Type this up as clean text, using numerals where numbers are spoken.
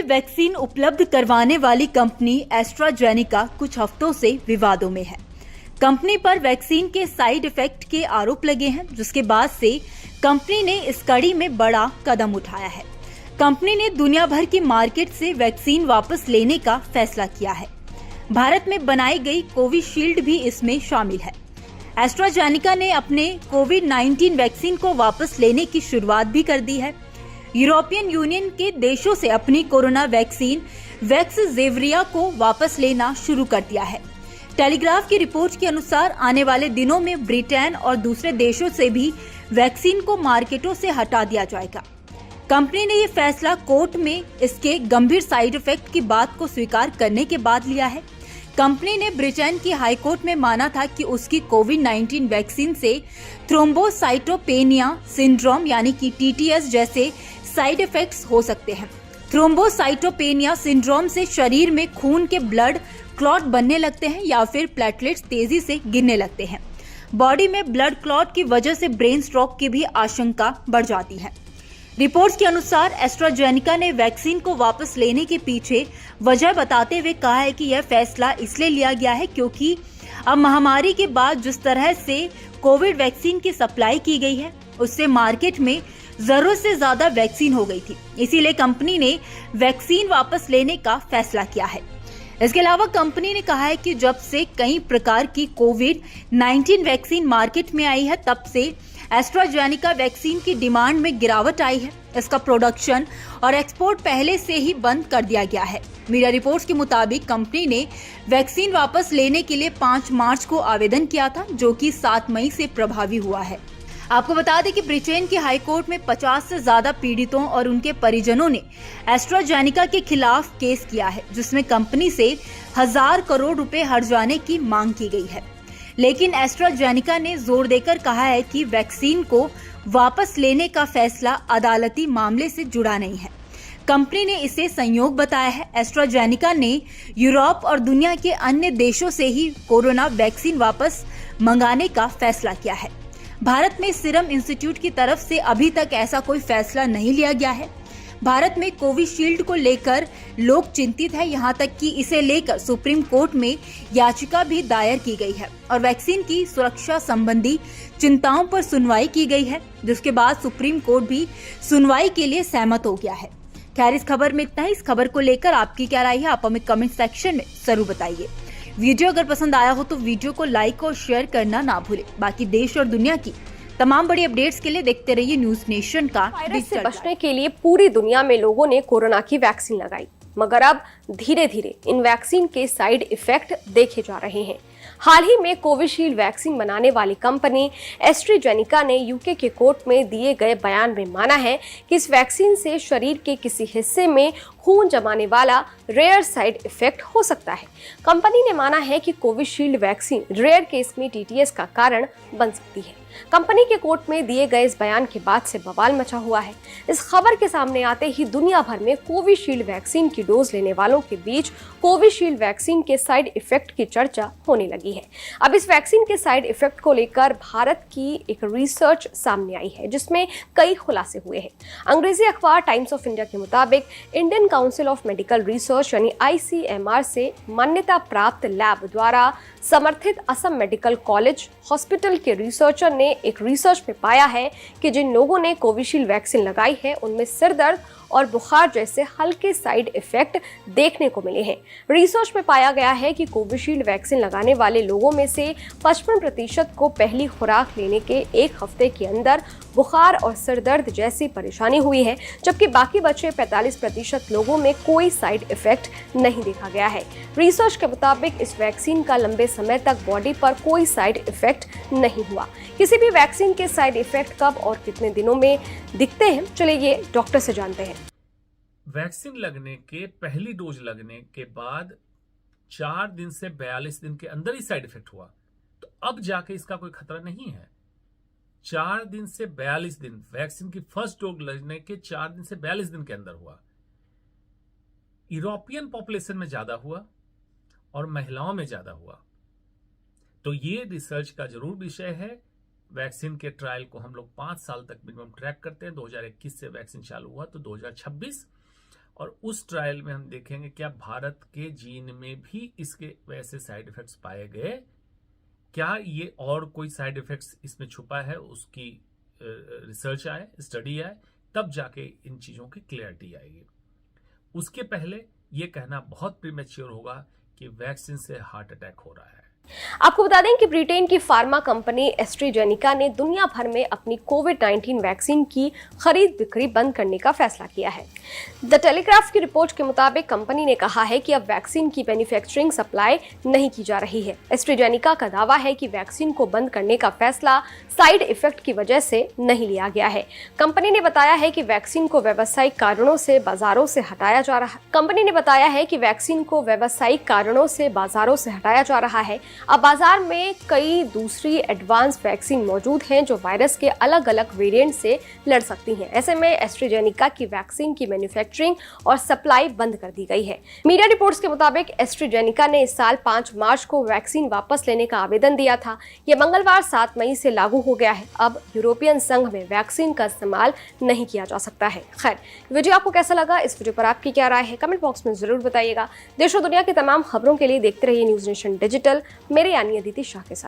Vaccine उपलब्ध करवाने वाली कंपनी एस्ट्राजेनेका कुछ हफ्तों से विवादों में है। कंपनी पर वैक्सीन के साइड इफेक्ट के आरोप लगे हैं, जिसके बाद से कंपनी ने इस कड़ी में बड़ा कदम उठाया है। कंपनी ने दुनिया भर की मार्केट से वैक्सीन वापस लेने का फैसला किया है। भारत में बनाई गई कोविशील्ड भी इसमें शामिल है। एस्ट्राजेनेका ने अपने कोविड-19 वैक्सीन को वापस लेने की शुरुआत भी कर दी है। यूरोपियन यूनियन के देशों से अपनी कोरोना वैक्सीन वैक्सजेवरिया को वापस लेना शुरू कर दिया है। टेलीग्राफ की रिपोर्ट के अनुसार आने वाले दिनों में ब्रिटेन और दूसरे देशों से भी वैक्सीन को मार्केटों से हटा दिया जाएगा। कंपनी ने ये फैसला कोर्ट में इसके गंभीर साइड इफेक्ट की बात को स्वीकार करने के बाद लिया है। कंपनी ने ब्रिटेन की हाई कोर्ट में माना था कि उसकी कोविड-19 वैक्सीन से थ्रोम्बोसाइटोपेनिया सिंड्रोम यानी कि टीटीएस जैसे साइड इफेक्ट्स हो सकते हैं। थ्रोम्बोसाइटोपेनिया सिंड्रोम से शरीर में खून के ब्लड क्लॉट बनने लगते हैं या फिर प्लेटलेट्स तेजी से गिरने लगते हैं। बॉडी में ब्लड क्लॉट की वजह से ब्रेन स्ट्रोक की भी आशंका बढ़ जाती है। रिपोर्ट्स के अनुसार एस्ट्राजेनेका ने वैक्सीन को वापस लेने के पीछे वजह बताते हुए कहा है कि यह फैसला इसलिए लिया गया है क्योंकि अब महामारी के बाद जिस तरह से कोविड वैक्सीन की सप्लाई की गई है, उससे मार्केट में जरूरत से ज्यादा वैक्सीन हो गई थी। इसीलिए कंपनी ने वैक्सीन वापस लेने का फैसला किया है। इसके अलावा कंपनी ने कहा है कि जब से कई प्रकार की कोविड-19 वैक्सीन मार्केट में आई है, तब से एस्ट्राजेनेका वैक्सीन की डिमांड में गिरावट आई है। इसका प्रोडक्शन और एक्सपोर्ट पहले से ही बंद कर दिया गया है। मीडिया रिपोर्ट्स के मुताबिक कंपनी ने वैक्सीन वापस लेने के लिए 5 मार्च को आवेदन किया था, जो कि 7 मई से प्रभावी हुआ है। आपको बता दें कि ब्रिटेन की हाई कोर्ट में 50 से ज्यादा पीड़ितों और उनके परिजनों ने एस्ट्राजेनेका के खिलाफ केस किया है, जिसमें कंपनी से 1000 करोड़ रुपए हर्जाने की मांग की गई है। लेकिन एस्ट्राजेनेका ने जोर देकर कहा है कि वैक्सीन को वापस लेने का फैसला अदालती मामले से जुड़ा नहीं है। कंपनी ने इसे संयोग बताया है। एस्ट्राजेनेका ने यूरोप और दुनिया के अन्य देशों से ही कोरोना वैक्सीन वापस मंगाने का फैसला किया है। भारत में सीरम इंस्टीट्यूट की तरफ से अभी तक ऐसा कोई फैसला नहीं लिया गया है। भारत में कोविशील्ड को लेकर लोग चिंतित हैं, यहां तक कि इसे लेकर सुप्रीम कोर्ट में याचिका भी दायर की गई है और वैक्सीन की सुरक्षा संबंधी चिंताओं पर सुनवाई की गई है, जिसके बाद सुप्रीम कोर्ट भी सुनवाई के लिए सहमत हो गया है। खैर, इस खबर में इतना ही। इस खबर को लेकर आपकी क्या राय है, आप हमें कमेंट सेक्शन में जरूर बताइए। वीडियो अगर पसंद आया हो तो वीडियो को लाइक और शेयर करना ना भूलें। बाकी देश और दुनिया की तमाम बड़ी अपडेट्स के लिए देखते रहिए न्यूज नेशन का। वायरस से बचने के लिए पूरी दुनिया में लोगों ने कोरोना की वैक्सीन लगाई, मगर अब धीरे धीरे इन वैक्सीन के साइड इफेक्ट देखे जा रहे हैं। हाल ही में कोविशील्ड वैक्सीन बनाने वाली कंपनी एस्ट्राजेनेका ने यूके के कोर्ट में दिए गए बयान में माना है कि इस वैक्सीन से शरीर के किसी हिस्से में खून जमाने वाला रेयर साइड इफेक्ट हो सकता है। कंपनी ने माना है कि कोविशील्ड वैक्सीन रेयर केस में टीटीएस का कारण बन सकती है। कंपनी के कोर्ट में दिए गए इस बयान के बाद से बवाल मचा हुआ है। इस खबर के सामने आते ही दुनिया भर में कोविशील्ड वैक्सीन की डोज लेने वालों के बीच कोविशील्ड वैक्सीन के साइड इफेक्ट की चर्चा होने लगी है। अब इस वैक्सीन के साइड इफेक्ट को लेकर भारत की एक रिसर्च सामने आई है, जिसमें कई खुलासे हुए हैं। अंग्रेजी अखबार टाइम्स ऑफ इंडिया के मुताबिक Indian council of medical research यानी ICMR से मान्यता प्राप्त लैब द्वारा समर्थित असम मेडिकल कॉलेज हॉस्पिटल के रिसर्चर ने एक रिसर्च में पाया है कि जिन लोगों ने कोविशील्ड वैक्सीन लगाई है, उनमें सिर दर्द और बुखार जैसे हल्के साइड इफेक्ट देखने को मिले हैं। रिसर्च में पाया गया है कि कोविशील्ड वैक्सीन लगाने वाले लोगों में से 55% को पहली खुराक लेने के 1 हफ्ते के अंदर बुखार और सिर दर्द जैसी परेशानी हुई है, जबकि बाकी बचे 45% लोगों में कोई साइड इफेक्ट नहीं देखा गया है। रिसर्च के मुताबिक इस वैक्सीन का लंबे समय तक बॉडी पर कोई साइड इफेक्ट नहीं हुआ। किसी भी वैक्सीन के साइड इफेक्ट कब और कितने दिनों में दिखते हैं, चलिए ये डॉक्टर से जानते हैं। वैक्सीन लगने के पहली डोज लगने के बाद 4 दिन से 42 दिन के अंदर ही साइड इफेक्ट हुआ, तो अब जाके इसका कोई खतरा नहीं है। 4 दिन से 42 दिन, वैक्सीन की फर्स्ट डोज लगने के 4 दिन से 42 दिन के अंदर हुआ। यूरोपियन पॉपुलेशन में ज्यादा हुआ और महिलाओं में ज्यादा हुआ, तो ये रिसर्च का जरूर विषय है। वैक्सीन के ट्रायल को हम लोग 5 साल तक मिनिमम ट्रैक करते हैं। 2021 से वैक्सीन चालू हुआ तो 2026, और उस ट्रायल में हम देखेंगे क्या भारत के जीन में भी इसके वैसे साइड इफेक्ट्स पाए गए, क्या ये और कोई साइड इफेक्ट्स इसमें छुपा है, उसकी रिसर्च आए, स्टडी आए, तब जाके इन चीज़ों की क्लियरिटी आएगी। उसके पहले ये कहना बहुत प्रीमेच्योर होगा कि वैक्सीन से हार्ट अटैक हो रहा है। आपको बता दें कि ब्रिटेन की फार्मा कंपनी एस्ट्राजेनेका ने दुनिया भर में अपनी कोविड-19 वैक्सीन की खरीद बिक्री बंद करने का फैसला किया है। द टेलीग्राफ की रिपोर्ट के मुताबिक कंपनी ने कहा है कि अब वैक्सीन की मैन्युफैक्चरिंग सप्लाई नहीं की जा रही है। एस्ट्राजेनेका का दावा है कि वैक्सीन को बंद करने का फैसला साइड इफेक्ट की वजह से नहीं लिया गया है। कंपनी ने बताया है कि वैक्सीन को व्यावसायिक कारणों से बाजारों से हटाया जा रहा है। कंपनी ने बताया है कि वैक्सीन को व्यावसायिक कारणों से बाजारों से हटाया जा रहा है। अब बाजार में कई दूसरी एडवांस वैक्सीन मौजूद हैं जो वायरस के अलग अलग वेरिएंट से लड़ सकती हैं। ऐसे में एस्ट्राजेनेका की वैक्सीन की मैन्युफैक्चरिंग और सप्लाई बंद कर दी गई है। मीडिया रिपोर्ट्स के मुताबिक एस्ट्राजेनेका ने इस साल 5 मार्च को वैक्सीन वापस लेने का आवेदन दिया था। यह मंगलवार 7 मई से लागू हो गया है। अब यूरोपियन संघ में वैक्सीन का इस्तेमाल नहीं किया जा सकता है। खैर, वीडियो आपको कैसा लगा? इस वीडियो पर आपकी क्या राय है? कमेंट बॉक्स में जरूर बताइएगा। देश और दुनिया की तमाम खबरों के लिए देखते रहिए न्यूज़ नेशन डिजिटल, मेरे यानी अदिति शाह के साथ।